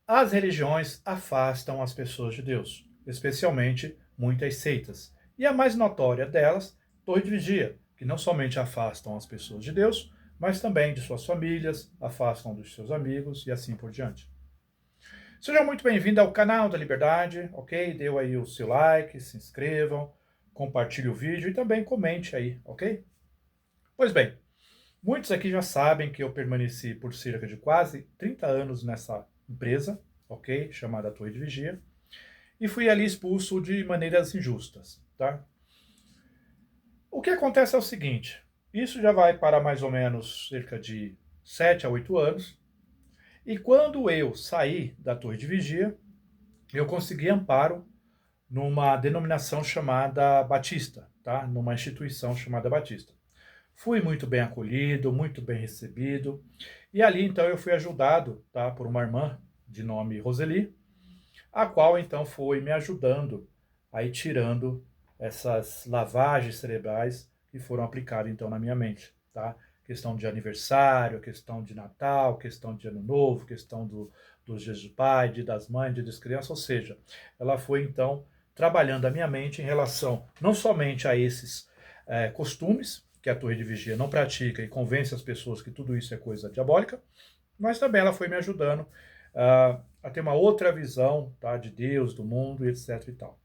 As religiões afastam as pessoas de Deus, especialmente muitas seitas. E a mais notória delas, Torre de Vigia, que não somente afastam as pessoas de Deus, mas também de suas famílias, afastam dos seus amigos e assim por diante. Seja muito bem-vindo ao canal da Liberdade, ok? Dê aí o seu like, se inscrevam, compartilhe o vídeo e também comente aí, ok? Pois bem, muitos aqui já sabem que eu permaneci por cerca de quase 30 anos nessa empresa, ok? Chamada Torre de Vigia, e fui ali expulso de maneiras injustas, tá? O que acontece é o seguinte, isso já vai para mais ou menos cerca de 7 a 8 anos, e quando eu saí da Torre de Vigia, eu consegui amparo numa denominação chamada Batista, tá? Numa instituição chamada Batista. Fui muito bem acolhido, muito bem recebido, e ali então eu fui ajudado, tá, por uma irmã de nome Roseli, a qual então foi me ajudando a ir tirando essas lavagens cerebrais que foram aplicadas então na minha mente, tá? Questão de aniversário, questão de Natal, questão de Ano Novo, questão dos dias do pai, dia das mães, dia das crianças, ou seja, ela foi então trabalhando a minha mente em relação não somente a esses costumes que a Torre de Vigia não pratica e convence as pessoas que tudo isso é coisa diabólica, mas também ela foi me ajudando a ter uma outra visão, tá, de Deus, do mundo, e etc e tal.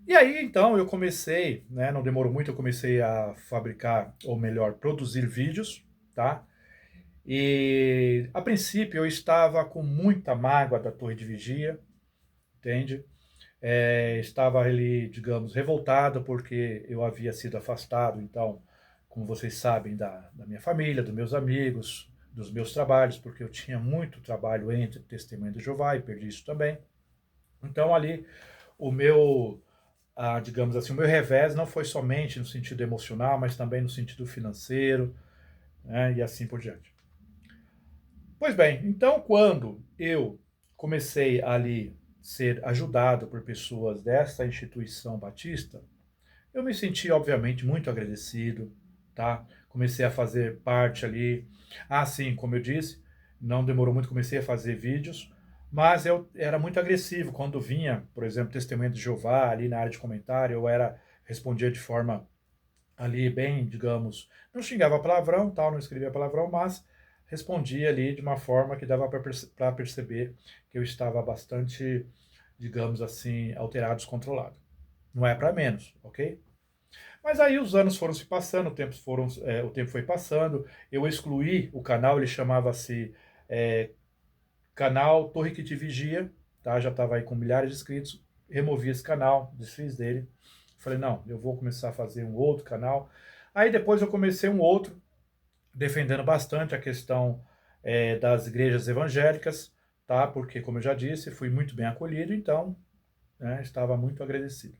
E aí, então, eu comecei, né, não demorou muito, eu comecei a fabricar, ou melhor, produzir vídeos, tá? E, a princípio, eu estava com muita mágoa da Torre de Vigia, entende? Estava ali, digamos, revoltado porque eu havia sido afastado, então, como vocês sabem, da minha família, dos meus amigos, dos meus trabalhos, porque eu tinha muito trabalho entre Testemunha de Jeová e perdi isso também. Então, ali, o meu, digamos assim, o meu revés não foi somente no sentido emocional, mas também no sentido financeiro, né, e assim por diante. Pois bem, então quando eu comecei ali ser ajudado por pessoas dessa instituição batista, eu me senti obviamente muito agradecido, tá? Comecei a fazer parte ali. Ah, sim, como eu disse, não demorou muito, comecei a fazer vídeos, mas eu era muito agressivo quando vinha, por exemplo, testemunho de Jeová ali na área de comentário, respondia de forma ali bem, digamos, não xingava palavrão, tal, não escrevia palavrão, mas respondia ali de uma forma que dava para perceber que eu estava bastante, digamos assim, alterado, descontrolado. Não é para menos, ok? Mas aí os anos foram se passando, o tempo foi passando, eu excluí o canal, ele chamava-se é, Canal Torre que Te Vigia, tá? Já estava aí com milhares de inscritos, removi esse canal, desfiz dele. Falei, não, eu vou começar a fazer um outro canal. Aí depois eu comecei um outro, defendendo bastante a questão das igrejas evangélicas, tá? Porque, como eu já disse, fui muito bem acolhido, então, né, estava muito agradecido.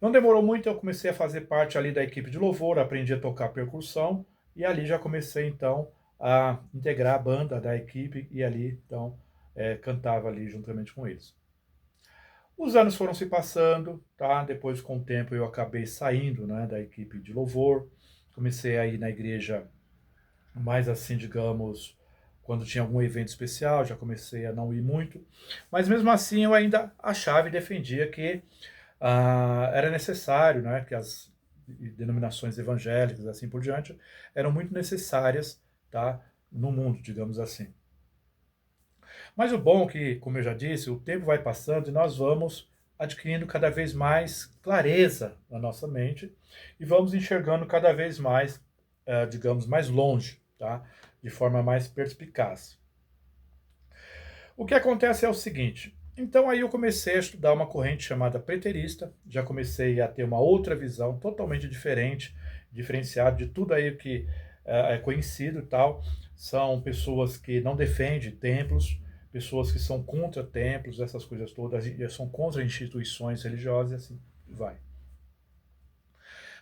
Não demorou muito, eu comecei a fazer parte ali da equipe de louvor, aprendi a tocar percussão, e ali já comecei, então, a integrar a banda da equipe, e ali, então, cantava ali juntamente com eles. Os anos foram se passando, tá? Depois, com o tempo, eu acabei saindo, né, da equipe de louvor, comecei a ir na igreja mais assim, digamos, quando tinha algum evento especial, já comecei a não ir muito, mas mesmo assim eu ainda achava e defendia que era necessário, né, que as denominações evangélicas, assim por diante, eram muito necessárias, tá, no mundo, digamos assim. Mas o bom é que, como eu já disse, o tempo vai passando e nós vamos adquirindo cada vez mais clareza na nossa mente e vamos enxergando cada vez mais, digamos, mais longe, tá, de forma mais perspicaz. O que acontece é o seguinte, então aí eu comecei a estudar uma corrente chamada preterista, já comecei a ter uma outra visão totalmente diferente, diferenciada de tudo aí que é conhecido e tal. São pessoas que não defendem templos, pessoas que são contra templos, essas coisas todas, são contra instituições religiosas e assim vai.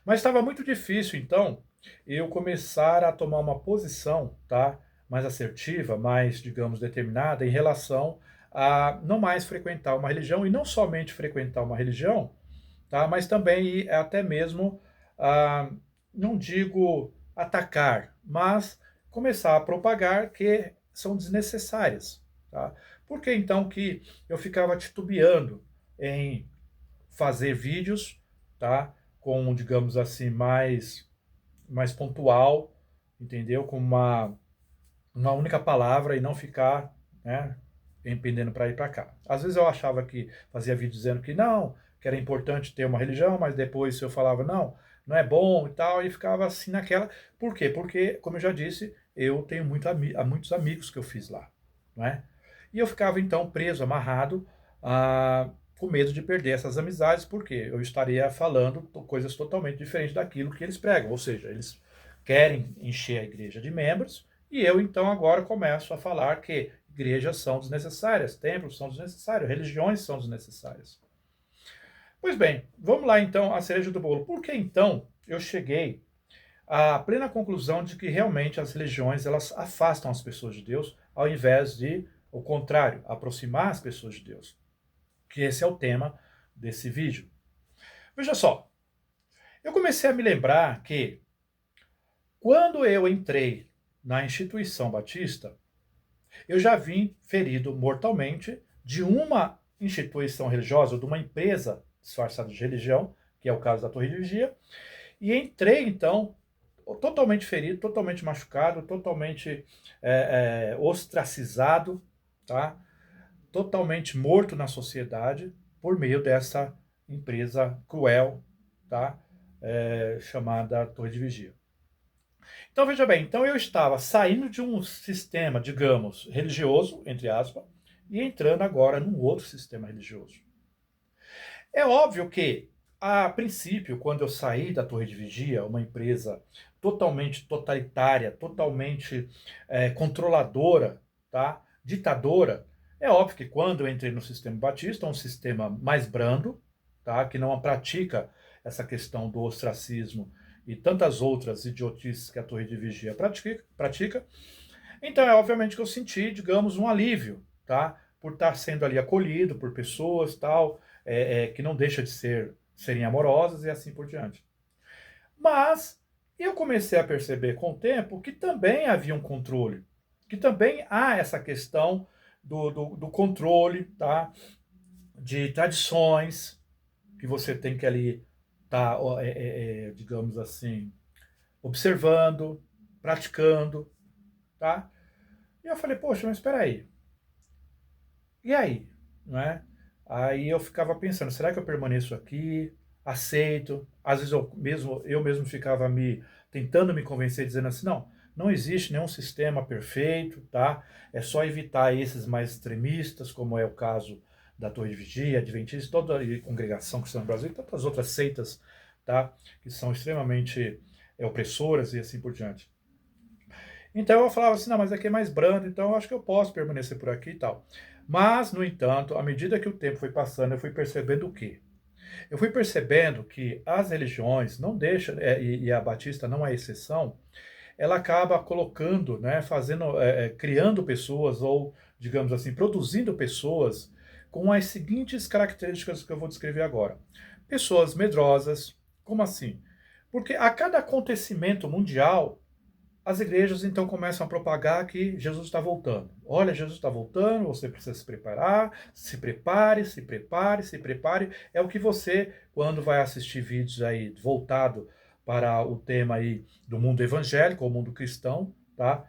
Mas estava muito difícil, então, eu começar a tomar uma posição, tá, mais assertiva, mais, digamos, determinada em relação a não mais frequentar uma religião e não somente frequentar uma religião, tá, mas também até mesmo, não digo atacar, mas começar a propagar que são desnecessárias. Tá? Por que então que eu ficava titubeando em fazer vídeos, tá? Com, digamos assim, mais pontual, entendeu? Com uma única palavra e não ficar, né, empreendendo para ir para cá. Às vezes eu achava que fazia vídeo dizendo que não, que era importante ter uma religião, mas depois eu falava não, não é bom e tal, e ficava assim naquela. Por quê? Porque, como eu já disse, eu tenho muitos amigos que eu fiz lá, não é? E eu ficava então preso, amarrado, com medo de perder essas amizades, porque eu estaria falando coisas totalmente diferentes daquilo que eles pregam, ou seja, eles querem encher a igreja de membros, e eu então agora começo a falar que igrejas são desnecessárias, templos são desnecessários, religiões são desnecessárias. Pois bem, vamos lá então à cereja do bolo. Por que então eu cheguei à plena conclusão de que realmente as religiões elas afastam as pessoas de Deus, ao invés de, ao contrário, aproximar as pessoas de Deus? Que esse é o tema desse vídeo. Veja só, eu comecei a me lembrar que quando eu entrei na instituição batista, eu já vim ferido mortalmente de uma instituição religiosa, de uma empresa disfarçada de religião, que é o caso da Torre de Vigia, e entrei então totalmente ferido, totalmente machucado, totalmente ostracizado, tá? Totalmente morto na sociedade por meio dessa empresa cruel, tá? Chamada Torre de Vigia. Então veja bem, então eu estava saindo de um sistema, digamos, religioso, entre aspas, e entrando agora num outro sistema religioso. É óbvio que, a princípio, quando eu saí da Torre de Vigia, uma empresa totalmente totalitária, totalmente controladora, tá? Ditadora, é óbvio que quando eu entrei no sistema batista, um sistema mais brando, tá? Que não pratica essa questão do ostracismo e tantas outras idiotices que a Torre de Vigia pratica. Então é obviamente que eu senti, digamos, um alívio, tá? Por estar sendo ali acolhido por pessoas, tal, que não deixa de serem amorosas e assim por diante. Mas eu comecei a perceber com o tempo que também havia um controle, que também há essa questão do controle, tá? De tradições que você tem que ali estar, digamos assim, observando, praticando, tá? E eu falei, poxa, mas espera aí. E aí? Não é? Aí eu ficava pensando, será que eu permaneço aqui? Aceito? Às vezes eu mesmo ficava tentando me convencer, dizendo assim, não, não existe nenhum sistema perfeito, tá? É só evitar esses mais extremistas, como é o caso da Torre de Vigia, Adventista, toda a congregação cristã no Brasil e tantas outras seitas, tá? Que são extremamente opressoras e assim por diante. Então eu falava assim, não, mas aqui é mais brando, então eu acho que eu posso permanecer por aqui e tal. Mas, no entanto, à medida que o tempo foi passando, eu fui percebendo o quê? Eu fui percebendo que as religiões não deixam, e a Batista não é exceção, ela acaba colocando, né, criando pessoas, ou, digamos assim, produzindo pessoas com as seguintes características que eu vou descrever agora. Pessoas medrosas, como assim? Porque a cada acontecimento mundial, as igrejas então começam a propagar que Jesus está voltando. Olha, Jesus está voltando, você precisa se preparar, se prepare, se prepare, se prepare. É o que você, quando vai assistir vídeos aí voltado para o tema aí do mundo evangélico, ou mundo cristão, tá?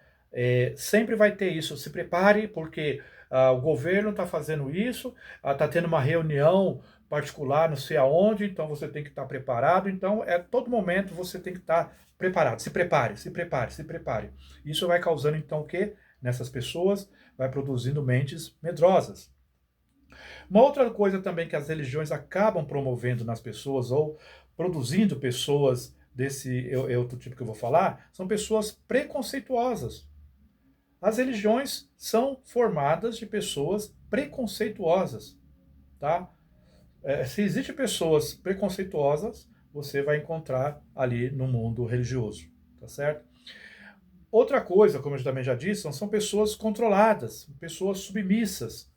Sempre vai ter isso. Se prepare, porque o governo está fazendo isso, está tendo uma reunião particular, não sei aonde, então você tem que estar preparado. Então, todo momento você tem que estar preparado. Se prepare, se prepare, se prepare. Isso vai causando, então, o quê? Nessas pessoas, vai produzindo mentes medrosas. Uma outra coisa também que as religiões acabam promovendo nas pessoas, ou produzindo pessoas desse outro tipo que eu vou falar, são pessoas preconceituosas. As religiões são formadas de pessoas preconceituosas, tá? Se existem pessoas preconceituosas, você vai encontrar ali no mundo religioso, tá certo? Outra coisa, como eu também já disse, são pessoas controladas, pessoas submissas.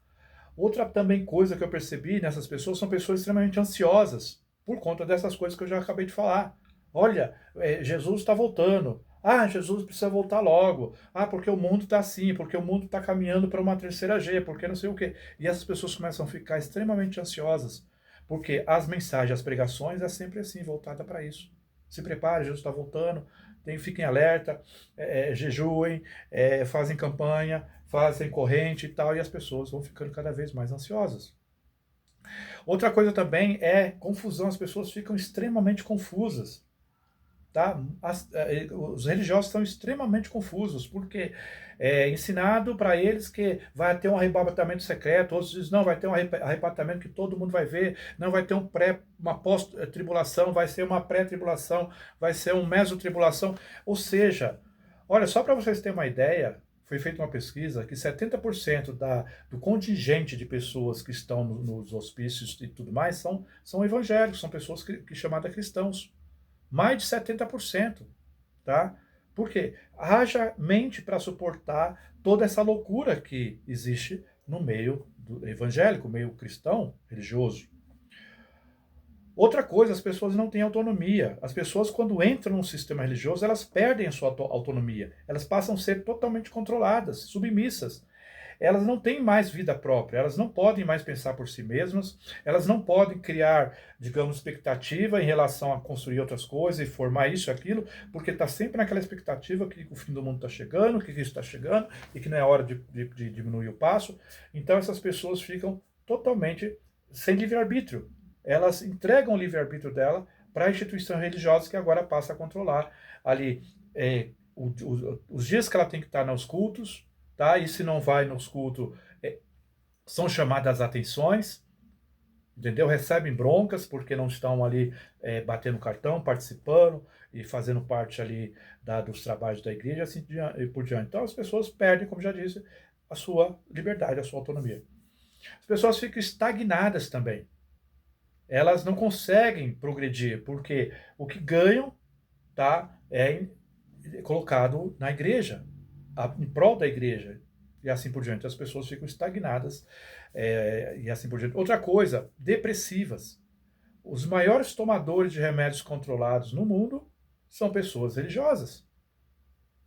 Outra também coisa que eu percebi nessas pessoas são pessoas extremamente ansiosas, por conta dessas coisas que eu já acabei de falar. Olha, Jesus está voltando. Ah, Jesus precisa voltar logo. Ah, porque o mundo está assim, porque o mundo está caminhando para uma terceira G, porque não sei o quê. E essas pessoas começam a ficar extremamente ansiosas, porque as mensagens, as pregações é sempre assim, voltada para isso. Se prepare, Jesus está voltando, fiquem alerta, jejuem, fazem campanha, fazem corrente e tal, e as pessoas vão ficando cada vez mais ansiosas. Outra coisa também é confusão, as pessoas ficam extremamente confusas. Tá? Os religiosos estão extremamente confusos, porque é ensinado para eles que vai ter um arrebatamento secreto, outros dizem, não, vai ter um arrebatamento que todo mundo vai ver, não vai ter uma pós-tribulação, vai ser uma pré-tribulação, vai ser um mesotribulação. Ou seja, olha, só para vocês terem uma ideia, foi feita uma pesquisa que 70% do contingente de pessoas que estão nos hospícios e tudo mais são evangélicos, são pessoas que chamadas cristãos. Mais de 70%, tá? Por quê? Haja mente para suportar toda essa loucura que existe no meio do evangélico, meio cristão, religioso. Outra coisa, as pessoas não têm autonomia. As pessoas, quando entram no sistema religioso, elas perdem a sua autonomia. Elas passam a ser totalmente controladas, submissas. Elas não têm mais vida própria, elas não podem mais pensar por si mesmas, elas não podem criar, digamos, expectativa em relação a construir outras coisas e formar isso e aquilo, porque está sempre naquela expectativa que o fim do mundo está chegando, que isso está chegando e que não é hora de diminuir o passo. Então essas pessoas ficam totalmente sem livre-arbítrio. Elas entregam o livre-arbítrio dela para a instituição religiosa que agora passa a controlar ali os dias que ela tem que estar nos cultos, tá? E se não vai nos cultos, são chamadas atenções, entendeu? Recebem broncas porque não estão ali batendo cartão, participando e fazendo parte ali dos trabalhos da igreja assim e por diante. Então as pessoas perdem, como já disse, a sua liberdade, a sua autonomia. As pessoas ficam estagnadas também. Elas não conseguem progredir, porque o que ganham, tá, é colocado na igreja, em prol da igreja, e assim por diante. As pessoas ficam estagnadas, e assim por diante. Outra coisa, depressivas. Os maiores tomadores de remédios controlados no mundo são pessoas religiosas.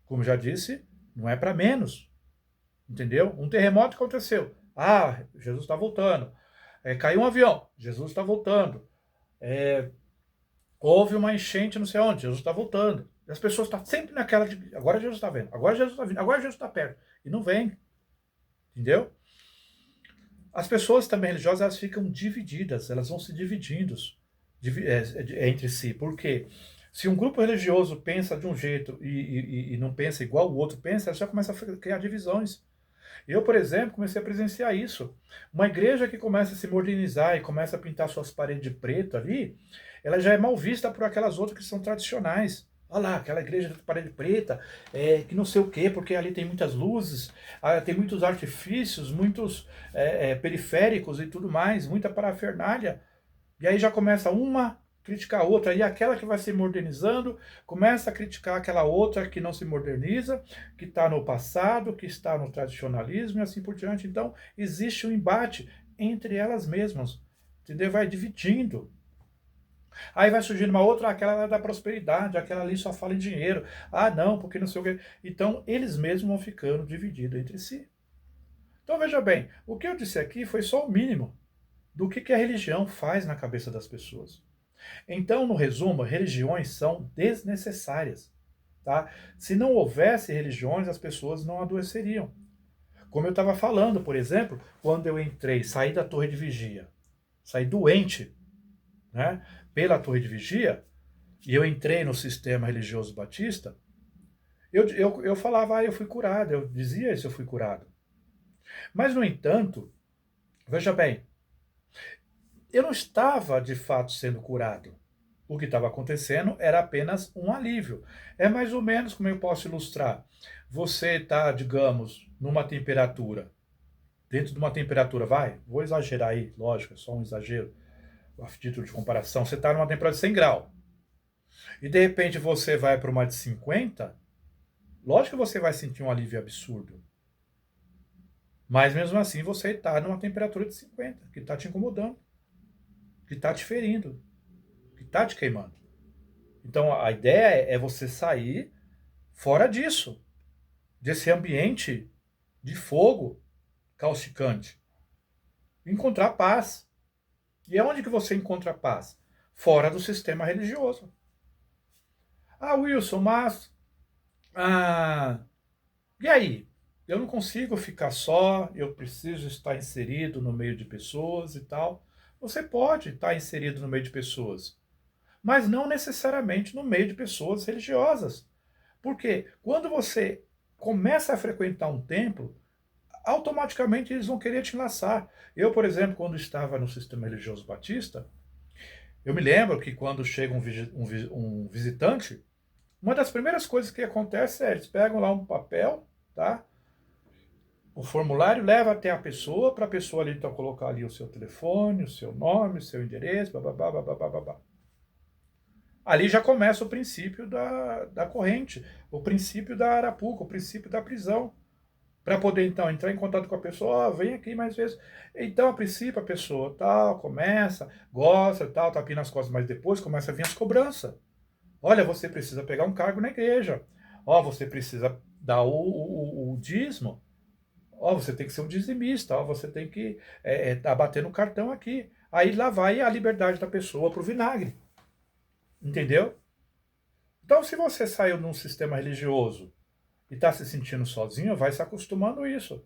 Como já disse, não é para menos, entendeu? Um terremoto aconteceu. Ah, Jesus está voltando. Caiu um avião. Jesus está voltando. Houve uma enchente não sei onde. Jesus está voltando. E as pessoas estão sempre naquela de agora Jesus está vendo, agora Jesus está vindo, agora Jesus está perto. E não vem. Entendeu? As pessoas também religiosas elas ficam divididas, elas vão se dividindo entre si. Por quê? Se um grupo religioso pensa de um jeito e não pensa igual o outro pensa, já começa a criar divisões. Eu, por exemplo, comecei a presenciar isso. Uma igreja que começa a se modernizar e começa a pintar suas paredes de preto ali, ela já é mal vista por aquelas outras que são tradicionais. Olha lá, aquela igreja de parede preta, que não sei o quê, porque ali tem muitas luzes, tem muitos artifícios, muitos periféricos e tudo mais, muita parafernália. E aí já começa uma criticar a outra, e aquela que vai se modernizando começa a criticar aquela outra que não se moderniza, que está no passado, que está no tradicionalismo e assim por diante. Então, existe um embate entre elas mesmas, entendeu? Vai dividindo. Aí vai surgindo uma outra, aquela é da prosperidade, aquela ali só fala em dinheiro. Ah, não, porque não sei o quê. Então, eles mesmos vão ficando divididos entre si. Então, veja bem, o que eu disse aqui foi só o mínimo do que a religião faz na cabeça das pessoas. Então, no resumo, religiões são desnecessárias. Tá? Se não houvesse religiões, as pessoas não adoeceriam. Como eu estava falando, por exemplo, quando eu entrei, saí da torre de vigia, saí doente, né, pela torre de vigia, e eu entrei no sistema religioso batista, eu falava, eu fui curado, eu dizia isso, eu fui curado. Mas, no entanto, veja bem, eu não estava de fato sendo curado. O que estava acontecendo era apenas um alívio. É mais ou menos como eu posso ilustrar. Você está, digamos, numa temperatura, dentro de uma temperatura, vou exagerar aí, lógico, é só um exagero, a título de comparação, você está numa temperatura de 100 graus, e de repente você vai para uma de 50, lógico que você vai sentir um alívio absurdo. Mas mesmo assim você está numa temperatura de 50, que está te incomodando, que está te ferindo, que está te queimando. Então a ideia é você sair, fora disso, desse ambiente de fogo causticante. Encontrar paz. E aonde que você encontra paz? Fora do sistema religioso. Ah, Wilson, mas... Ah, e aí? Eu não consigo ficar só, eu preciso estar inserido no meio de pessoas e tal. Você pode estar inserido no meio de pessoas, mas não necessariamente no meio de pessoas religiosas. Porque quando você começa a frequentar um templo, automaticamente eles vão querer te enlaçar. Eu, por exemplo, quando estava no sistema religioso batista, eu me lembro que quando chega um visitante, uma das primeiras coisas que acontece é eles pegam lá um papel, tá? O formulário leva até a pessoa, para a pessoa ali então colocar ali o seu telefone, o seu nome, o seu endereço, bababá, bababá, babá. Ali já começa o princípio da corrente, o princípio da arapuca, o princípio da prisão. Para poder então entrar em contato com a pessoa, vem aqui mais vezes. Então, a princípio, a pessoa tal, começa, gosta, tal, tapinha nas costas, mas depois começa a vir as cobranças. Olha, você precisa pegar um cargo na igreja. Ó, você precisa dar o dízimo. Ó, você tem que ser um dizimista. Ó, você tem que tá batendo cartão aqui. Aí lá vai a liberdade da pessoa para o vinagre. Entendeu? Então, se você saiu de um sistema religioso e está se sentindo sozinho, vai se acostumando a isso.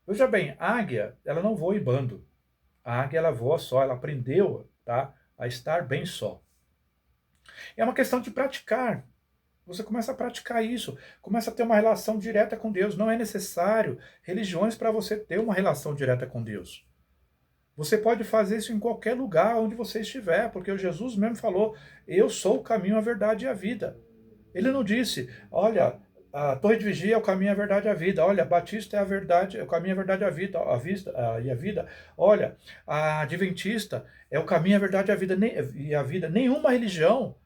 Veja bem, a águia, ela não voa em bando. A águia, ela voa só, ela aprendeu, tá, a estar bem só. É uma questão de praticar. Você começa a praticar isso, começa a ter uma relação direta com Deus. Não é necessário religiões para você ter uma relação direta com Deus. Você pode fazer isso em qualquer lugar onde você estiver, porque o Jesus mesmo falou: eu sou o caminho, a verdade e a vida. Ele não disse: olha, a Torre de Vigia é o caminho, a verdade e a vida. Olha, Batista é a verdade, é o caminho, a verdade e a vida, e a vida. Olha, a Adventista é o caminho, a verdade e a vida. Nenhuma religião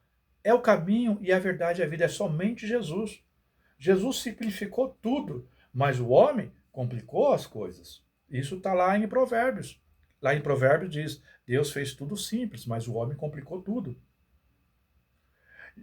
é o caminho e a verdade e a vida, é somente Jesus. Jesus simplificou tudo, mas o homem complicou as coisas. Isso está lá em Provérbios. Lá em Provérbios diz: Deus fez tudo simples, mas o homem complicou tudo.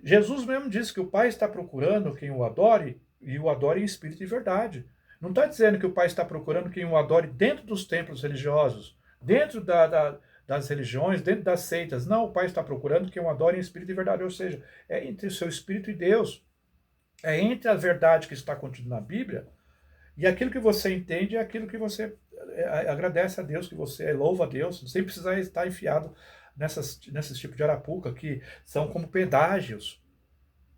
Jesus mesmo disse que o Pai está procurando quem o adore e o adore em espírito e verdade. Não está dizendo que o Pai está procurando quem o adore dentro dos templos religiosos, dentro das religiões, dentro das seitas. Não, o Pai está procurando quem o adore em espírito e verdade. Ou seja, é entre o seu espírito e Deus. É entre a verdade que está contida na Bíblia e aquilo que você entende é aquilo que você agradece a Deus, que você louva a Deus, sem precisar estar enfiado nesses tipos de arapuca que são como pedágios,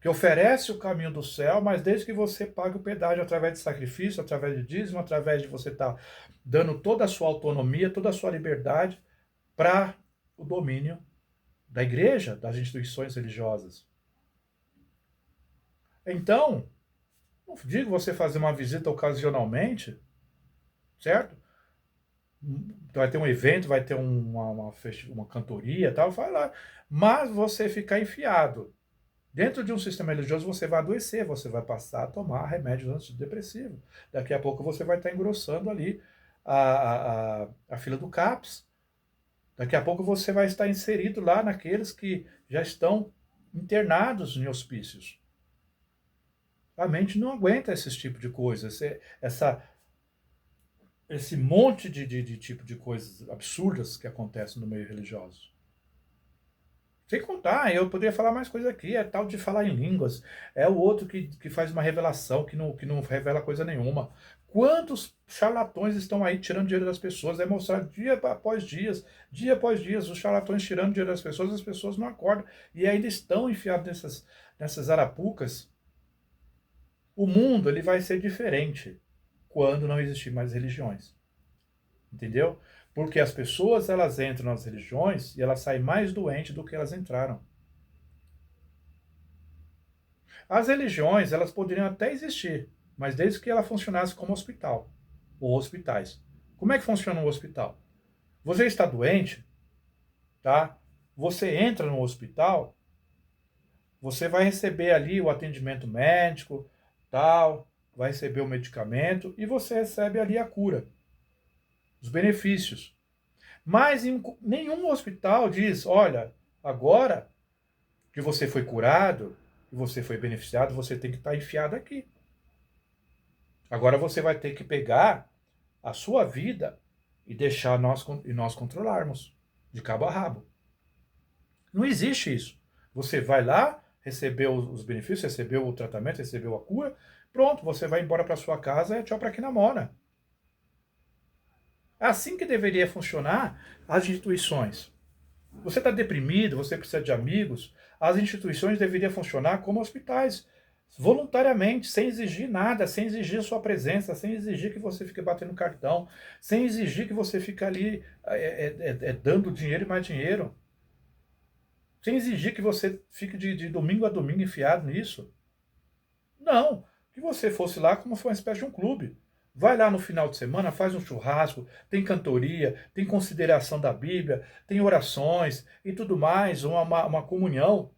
que oferece o caminho do céu, mas desde que você pague o pedágio através de sacrifício, através de dízimo, através de você estar dando toda a sua autonomia, toda a sua liberdade para o domínio da igreja, das instituições religiosas. Então, não digo você fazer uma visita ocasionalmente, certo? Vai ter um evento, vai ter uma cantoria e tal, vai lá. Mas você ficar enfiado dentro de um sistema religioso, você vai adoecer, você vai passar a tomar remédios antidepressivos. Daqui a pouco você vai estar engrossando ali a fila do CAPS. Daqui a pouco você vai estar inserido lá naqueles que já estão internados em hospícios. A mente não aguenta esse tipo de coisa, esse monte de tipo de coisas absurdas que acontecem no meio religioso. Sem contar, eu poderia falar mais coisa aqui, é tal de falar em línguas, é o outro que faz uma revelação que não revela coisa nenhuma. Quantos charlatões estão aí tirando dinheiro das pessoas? É mostrar dia após dias, os charlatões tirando dinheiro das pessoas, as pessoas não acordam e ainda estão enfiados nessas arapucas. O mundo ele vai ser diferente quando não existir mais religiões. Entendeu? Porque as pessoas elas entram nas religiões e elas saem mais doentes do que elas entraram. As religiões elas poderiam até existir, mas desde que ela funcionasse como hospital ou hospitais. Como é que funciona um hospital? Você está doente, tá? Você entra no hospital, você vai receber ali o atendimento médico, tal, vai receber o medicamento e você recebe ali a cura, os benefícios. Mas em nenhum hospital diz, olha, agora que você foi curado, e você foi beneficiado, você tem que estar enfiado aqui. Agora você vai ter que pegar a sua vida e deixar nós controlarmos, de cabo a rabo. Não existe isso. Você vai lá, recebeu os benefícios, recebeu o tratamento, recebeu a cura, pronto, você vai embora para sua casa e tchau para quem namora. É assim que deveria funcionar as instituições. Você está deprimido, você precisa de amigos, as instituições deveriam funcionar como hospitais, voluntariamente, sem exigir nada, sem exigir sua presença, sem exigir que você fique batendo cartão, sem exigir que você fique ali dando dinheiro e mais dinheiro, sem exigir que você fique de domingo a domingo enfiado nisso. Não, que você fosse lá como se fosse uma espécie de um clube. Vai lá no final de semana, faz um churrasco, tem cantoria, tem consideração da Bíblia, tem orações e tudo mais, uma comunhão.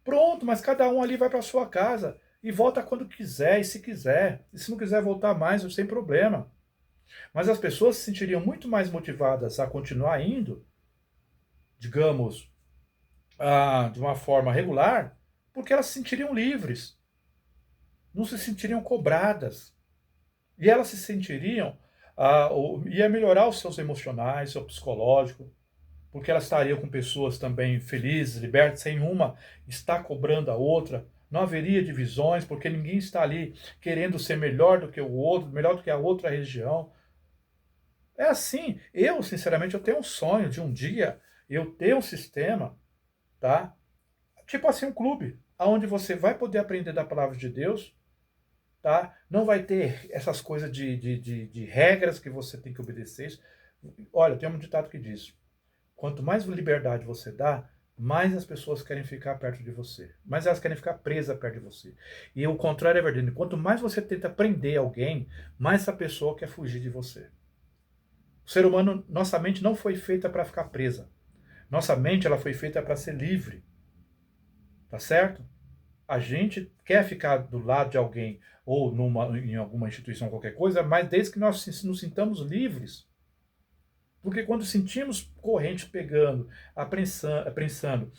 Pronto, mas cada um ali vai para sua casa e volta quando quiser e se quiser. E se não quiser voltar mais, sem problema. Mas as pessoas se sentiriam muito mais motivadas a continuar indo, digamos, de uma forma regular, porque elas se sentiriam livres, não se sentiriam cobradas. E elas se sentiriam, ia melhorar os seus emocionais, seu psicológico, porque elas estariam com pessoas também felizes, libertas, sem uma estar cobrando a outra. Não haveria divisões, porque ninguém está ali querendo ser melhor do que o outro, melhor do que a outra região. É assim. Eu, sinceramente, eu tenho um sonho de um dia eu ter um sistema, tá? Tipo assim, um clube, onde você vai poder aprender da palavra de Deus, tá? Não vai ter essas coisas de regras que você tem que obedecer. Olha, tem um ditado que diz: quanto mais liberdade você dá, mais as pessoas querem ficar perto de você. Mais elas querem ficar presas perto de você. E o contrário é verdade. Quanto mais você tenta prender alguém, mais essa pessoa quer fugir de você. O ser humano, nossa mente não foi feita para ficar presa. Nossa mente ela foi feita para ser livre. Tá certo? A gente quer ficar do lado de alguém ou em alguma instituição, qualquer coisa, mas desde que nós nos sintamos livres. Porque quando sentimos corrente pegando, aprensando,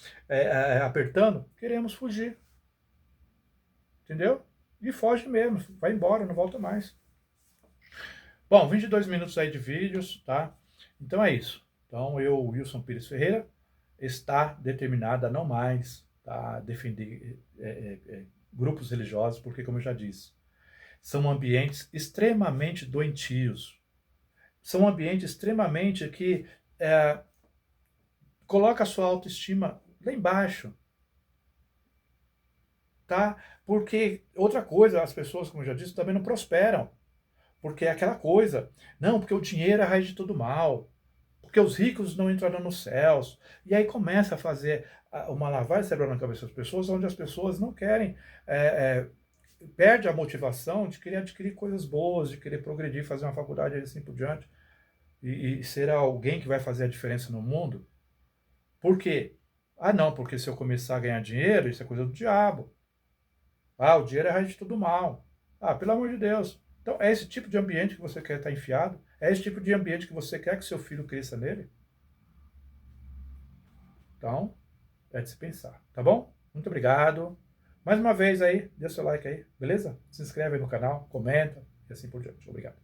apertando, queremos fugir. Entendeu? E foge mesmo, vai embora, não volta mais. Bom, 22 minutos aí de vídeos, tá? Então é isso. Então eu, Wilson Pires Ferreira, está determinado a não mais defender grupos religiosos, porque, como eu já disse, são ambientes extremamente doentios. São ambientes extremamente que coloca a sua autoestima lá embaixo. Tá? Porque, outra coisa, as pessoas, como eu já disse, também não prosperam. Porque é aquela coisa, não, porque o dinheiro é a raiz de todo mal, porque os ricos não entrarão nos céus. E aí começa a fazer uma lavagem cerebral na cabeça das pessoas, onde as pessoas não querem, perde a motivação de querer adquirir coisas boas, de querer progredir, fazer uma faculdade e assim por diante, e ser alguém que vai fazer a diferença no mundo. Por quê? Ah, não, porque se eu começar a ganhar dinheiro, isso é coisa do diabo. Ah, o dinheiro é a raiz de todo mal. Ah, pelo amor de Deus. Então, é esse tipo de ambiente que você quer estar enfiado? É esse tipo de ambiente que você quer que seu filho cresça nele? Então, é de se pensar, tá bom? Muito obrigado. Mais uma vez aí, dê seu like aí, beleza? Se inscreve aí no canal, comenta e assim por diante. Obrigado.